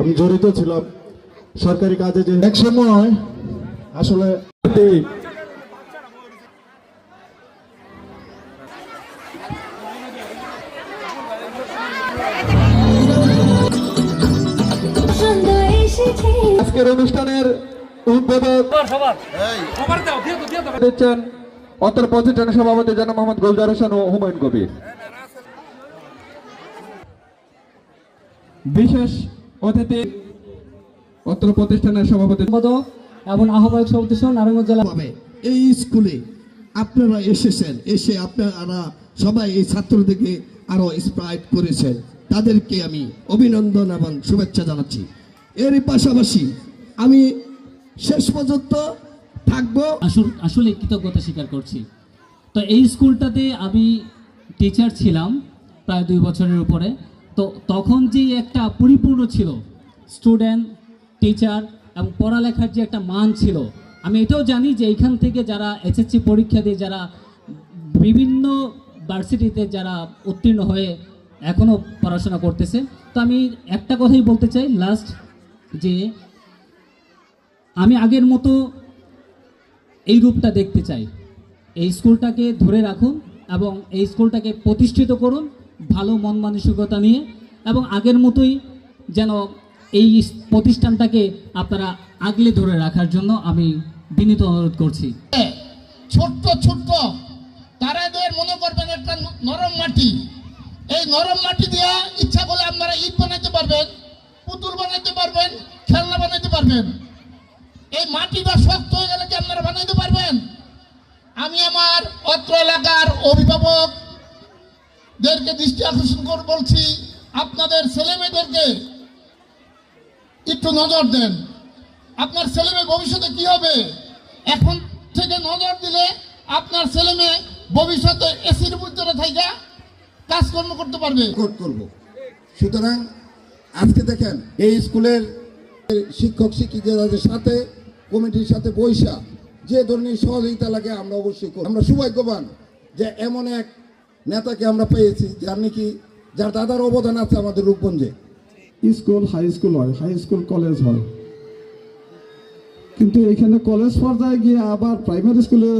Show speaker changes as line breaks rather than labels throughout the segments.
আমি জড়িত ছিলাম সরকারি কাজে, যে এক সময় আসলে আজকের অনুষ্ঠানের উদ্বোধক দিচ্ছেন অত্র প্রতিষ্ঠানের সভাপতি জনাব মোহাম্মদ গুলজার হোসেন ও হুমায়ুন কবির। বিশেষ অতিথি অত্র প্রতিষ্ঠানের সভাপতি
এবং আহ্বায়ক সভাপতি নারায়ণগঞ্জ জেলা।
এই স্কুলে আপনারা এসেছেন, এসে আপনারা সবাই এই ছাত্রদেরকে আরো ইন্সপায়ার করেছেন, তাদেরকে আমি অভিনন্দন এবং শুভেচ্ছা জানাচ্ছি। এর পাশাপাশি আমি শেষ পর্যন্ত থাকবো,
আসলে কৃতজ্ঞতা স্বীকার করছি। তো এই স্কুলটাতে আমি টিচার ছিলাম প্রায় 2 বছরের উপরে। তো তখন যে একটা পরিপূর্ণ ছিল স্টুডেন্ট, টিচার এবং পড়ালেখার যে একটা মান ছিল, আমি এটাও জানি যে এইখান থেকে যারা এসএসসি পরীক্ষা দিয়ে যারা বিভিন্ন ভার্সিটিতে যারা উত্তীর্ণ হয়ে এখনও পড়াশোনা করতেছে। তো আমি একটা কথাই বলতে চাই লাস্ট, যে আমি আগের মতো এই রূপটা দেখতে চাই। এই স্কুলটাকে ধরে রাখুন এবং এই স্কুলটাকে প্রতিষ্ঠিত করুন ভালো মন মানসিকতা নিয়ে, এবং আগের মতোই যেন এই প্রতিষ্ঠানটাকে আপনারা আগলে ধরে রাখার জন্য আমি বিনীত অনুরোধ করছি।
ছোট্ট ছোট্ট তারাদের মনে করবেন একটা নরম মাটি, এই নরম মাটি দিয়ে ইচ্ছা করলে আপনারা ইট বানাইতে পারবেন, পুতুল বানাইতে পারবেন, খেলনা বানাইতে পারবেন। এই মাটিটা শক্ত হয়ে গেলে কি আপনারা বানাইতে পারবেন? আমি আমার অত্র এলাকার অভিভাবকদেরকে দৃষ্টি আকর্ষণ করে বলছি, আপনাদের ছেলেমেয়েদেরকে একটু নজর দেন। আপনার ছেলেমেয়ে ভবিষ্যতে কি হবে, এখন থেকে নজর দিলে আপনার ছেলেমেয়ে ভবিষ্যতে এসির ভিতরে থাইকা কাজকর্ম করতে পারবে।
সুতরাং আজকে দেখেন এই স্কুলের শিক্ষক শিক্ষিকাদের সাথে কমিটির সাথে বৈশা যে ধরনের সহযোগিতা লাগে আমরা অবশ্যই করি। আমরা সৌভাগ্যবান যে এমন এক নেতাকে আমরা পেয়েছি যার দাদার অবদান আছে আমাদের রূপগঞ্জে।
স্কুল হাই স্কুল হয়, হাই স্কুল কলেজ হয়, কিন্তু এখানে কলেজ পর্যায়ে গিয়ে আবার প্রাইমারি স্কুলে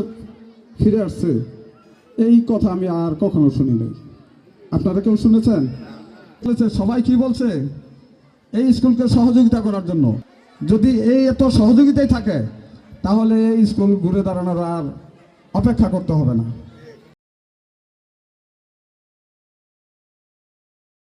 ফিরে আসছে, এই কথা আমি আর কখনো শুনি নাই। আপনারা কেউ শুনেছেন? সবাই কি বলছে? এই স্কুলকে সহযোগিতা করার জন্য। যদি এই এত সহযোগিতাই থাকে তাহলে এই স্কুল ঘুরে দাঁড়ানোর আর অপেক্ষা করতে হবে না।